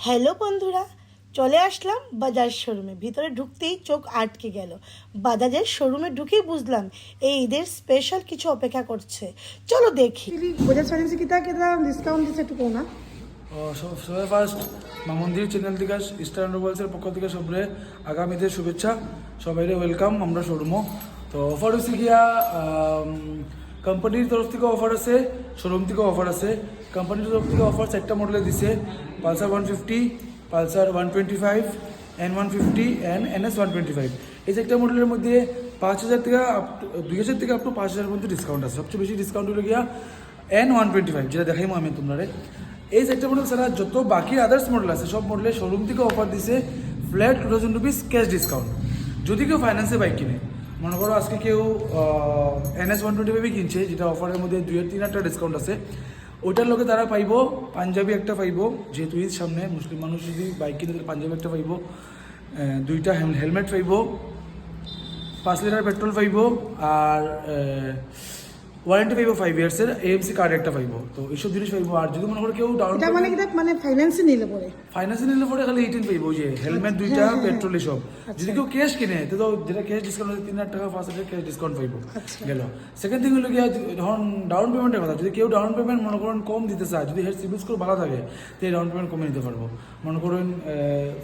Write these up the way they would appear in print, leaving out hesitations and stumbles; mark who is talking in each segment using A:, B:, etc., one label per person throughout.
A: Hello বন্ধুরা, চলে আসলাম বাজাজ শোরুমে। ভিতরে ঢুকতেই চোখ আটকে গেল। বাজাজের শোরুমে ঢুকেই বুঝলাম এই ঈদের স্পেশাল কিছু অপেক্ষা করছে। চলো দেখি। বাজাজ ফাইন্যান্সে কিতা কিতা ডিসকাউন্ট দিচ্ছে একটু না?
B: সবাই ফার্স্ট মা মন্দির চ্যানেল থেকে ইস্টার্ন রোবালসের পক্ষ থেকে সবরে আগামীদের শুভেচ্ছা, সবাইরে ওয়েলকাম। আমরা শোরুমও তো অফার হচ্ছে গিয়া কোম্পানির তরফ থেকে অফার আছে, শোরুম থেকেও অফার আছে। কোম্পানির তরফ থেকে অফার 4টা মডেলে দিছে, Pulsar 150, Pulsar 125, N150 and NS 125। এই 4টা মডেলের মধ্যে 5,000 থেকে 2,000 থেকে আপ টু 5,000 পর্যন্ত ডিসকাউন্ট আছে। সবচেয়ে বেশি ডিসকাউন্ট হলো গিয়া N125, যেটা দেখাইমো আমি তোমরা। এই 4টা মডেল ছাড়া যত বাকি আদার্স মডেল আছে সব মডেলে শোরুম থেকে অফার দিছে ফ্ল্যাট 2,000 রুপিস ক্যাশ ডিসকাউন্ট। যদি কেউ ফাইন্যান্সে বাইক কিনে, মনে করো আজকে কেউ NS 125 কিনছে, যেটা অফারের মধ্যে 2-3 ডিসকাউন্ট আছে, ওইটার লোকে তারা পাইব পাঞ্জাবি একটা পাইব। যেহেতু ঈদ সামনে, মুসলিম মানুষ যদি বাইক কিনে তাহলে পাঞ্জাবি একটা পাইব, 2টা হেলমেট পাইব, 5 লিটার পেট্রোল পাইব, আর ওয়ারেন্টি পাইব 5 ইয়ার্সের, AMC কার্ড একটা পাইব। তো এইসব জিনিস পাইব। আর যদি মনে করো কেউ ডাউন
A: মানে ফাইন্যান্সে নিলে পরে
B: খালি 18 পাইব, যে হেলমেট 2টা, পেট্রোল এসব। যদি কেউ ক্যাশ কিনে তো যেটা ক্যাশ ডিসকাউন্ট আছে 3,000 টাকা, 5,000 ক্যাশ ডিসকাউন্ট পাইব। গেল। সেকেন্ড থিং হলো গিয়া ধরুন ডাউন পেমেন্টের কথা। যদি কেউ ডাউন পেমেন্ট মনে করেন কম দিতে চায়, যদি হের সিবিল স্কোর ভালো থাকে, তো ডাউন পেমেন্ট কমে নিতে পারবো। মনে করেন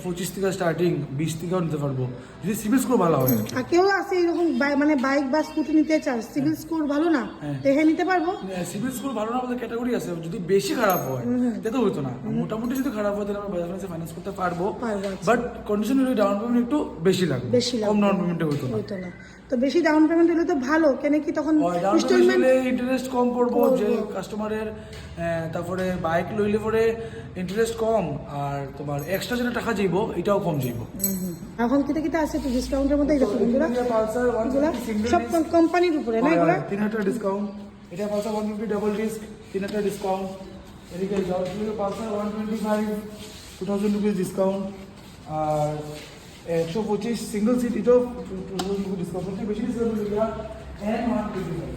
B: 25 থেকে স্টার্টিং, 20 থেকেও নিতে পারবো, যদি সিবিল স্কোর ভালো হয়।
A: আর কেউ আছে এরকম মানে বাইক বা স্কুটি নিতে চায়, সিভিল স্কোর ভালো না, দেখে নিতে পারবো।
B: সিভিল স্কোর ভালো না বলতে ক্যাটাগরি আছে, যদি বেশি খারাপ হয় তা তো হইতো না। মোটামুটি যদি খারাপ হয় তাহলে আমরা বাজাজ ফাইন্যান্সে ফাইন্যান্স করতে পারবো, বাট কন্ডিশন হলে ডাউন পেমেন্ট একটু বেশি লাগবে, কম ডাউন পেমেন্টে হইতো না।
A: তো বেশি ডাউন পেমেন্ট হলে তো ভালো, কেন কি তখন
B: ইনস্টলমেন্টে ইন্টারেস্ট কম পড়বো যে কাস্টমারের। তারপরে বাইক লইলে পরে ইন্টারেস্ট কম, আর তোমার এক্সট্রা যেটা টাকা যাইব এটাও কম যাইব।
A: এখন কিটা কিটা আছে একটু ডিসকাউন্টের মধ্যে দেখুন বন্ধুরা,
B: পালসার
A: সব কোম্পানির উপরে না, এগুলা
B: 3,000 ডিসকাউন্ট। এটা পালসার 150 ডাবল ডিস্ক, 3,000 ডিসকাউন্ট। এদিকে পালসার 125, 2,000 রুপিস ডিসকাউন্ট। আর 125 সিঙ্গল সিট, এটাও 2,000 রুপিস ডিসকাউন্ট। বেশি ডিসকাউন্ট হয়ে গেল N125।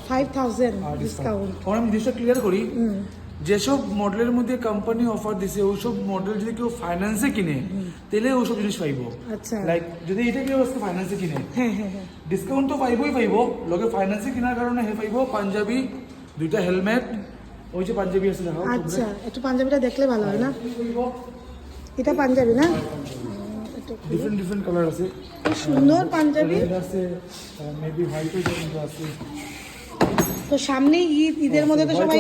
A: 5,000 ডিসকাউন্ট।
B: আমি জিনিসটা ক্লিয়ার করি, যেসব মডেলের মধ্যে কোম্পানি অফার দিছে ওইসব মডেল যদি কেউ ফাইন্যান্সে কিনে তাহলে ওইসব জিনিস পাইবো।
A: আচ্ছা,
B: লাইক যদি এটা কেউ আজকে ফাইন্যান্সে কিনে, ডিসকাউন্ট তো পাইবই লগে ফাইন্যান্সে কেনার কারণে পাইবো পাঞ্জাবি, 2টা হেলমেট। ওই যে পাঞ্জাবি আছে দেখো।
A: আচ্ছা, একটু পাঞ্জাবিটা দেখলে ভালো হয় না? এটা পাঞ্জাবি না,
B: ডিফারেন্ট কালার আছে,
A: খুব সুন্দর পাঞ্জাবি
B: আছে, মেবি হোয়াইট আছে।
A: তো সামনে ঈদের মধ্যে তো সবাই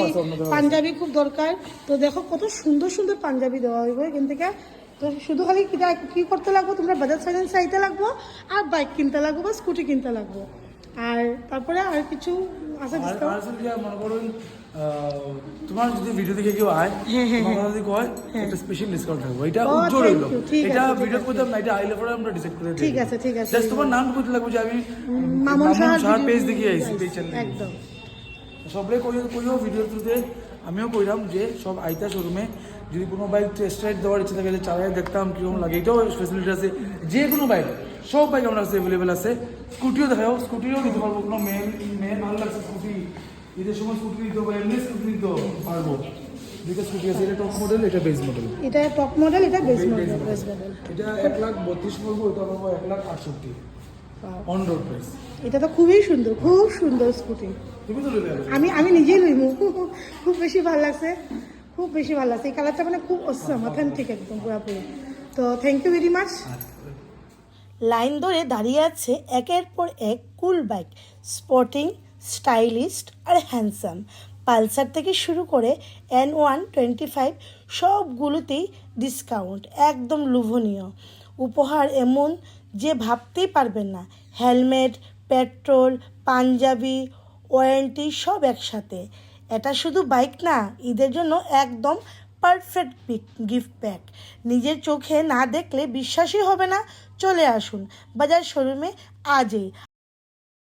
A: পাঞ্জাবি খুব দরকার। তো দেখো কত সুন্দর সুন্দর পাঞ্জাবি দেওয়া হইব এখান থেকে। তো শুধু খালি কি করতে লাগবো, তোমরা বাজাজ ফাইন্যান্স চাইতে লাগবো, আর বাইক কিনতে লাগবো বা স্কুটি কিনতে লাগবো। আর তারপরে আর কিছু আছে
B: মনে করুন তোমার যদি ভিডিও দেখে কেউ আয়, যদি কয় একটা স্পেশাল ডিসকাউন্ট থাকবে। এটা উজ্জ্বল হইলো, এটা ভিডিও করতাম না, এটা আইলে পরে আমরা ডিসাইড করে দিই।
A: ঠিক আছে
B: জাস্ট তোমার নাম করতে লাগবে যে আমি মামুন শাহ পেজ দেখে আইছি, পেজ চ্যানেল একদম। সবরে কইও ভিডিওর থ্রুতে আমিও কইলাম যে সব আইতা শোরুমে, যদি কোনো বাইক টেস্ট রাইড দেওয়ার ইচ্ছা থাকে যে চালাই দেখতাম কীরকম লাগে, এটাও ফেসিলিটি আছে। যে কোনো বাইক, সব বাইক আমার কাছে অ্যাভেলেবেল আছে। স্কুটিও দেখাও, স্কুটিও দিতে পারবো। কোনো মেয়ে ভালো লাগছে স্কুটি, ঈদের সময় স্কুটি নিতে পারবো, এমনি স্কুটি নিতে পারবো। দুইটা স্কুটি আছে, এটা টপ মডেল, এটা বেস মডেল।
A: এটা টপ মডেল, এটা বেস মডেল।
B: এটা 1,32,000 পড়বো, এটা পাবো 1,68,000 অন রোড প্রাইস।
A: এটা তো খুবই সুন্দর, খুব সুন্দর স্কুটি।
B: তুমি তো লইলে?
A: আমি নিজেই লইমু, খুব বেশি ভালো লাগছে, খুব বেশি ভালো লাগছে। এই কালারটা মানে খুব অসম, অথেন্টিক একদম পুরোপুরি। তো thank you very much. Line ধরে দাঁড়িয়ে আছে একের পর এক কুল বাইক, স্পোর্টিং, স্টাইলিস্ট আর হ্যান্ডসাম। পালসার থেকে শুরু করে N125 সবগুলোতেই ডিসকাউন্ট, একদম লোভনীয় উপহার এমন যে ভাবতেই পারবেন না। হেলমেট, পেট্রোল, পাঞ্জাবি, ওয়ারেন্টি সব একসাথে। এটা শুধু বাইক না, ঈদের জন্য একদম পারফেক্ট গিফট প্যাক। নিজের চোখে না দেখলে বিশ্বাসই হবে না। চলে আসুন বাজাজ শোরুমে আজই।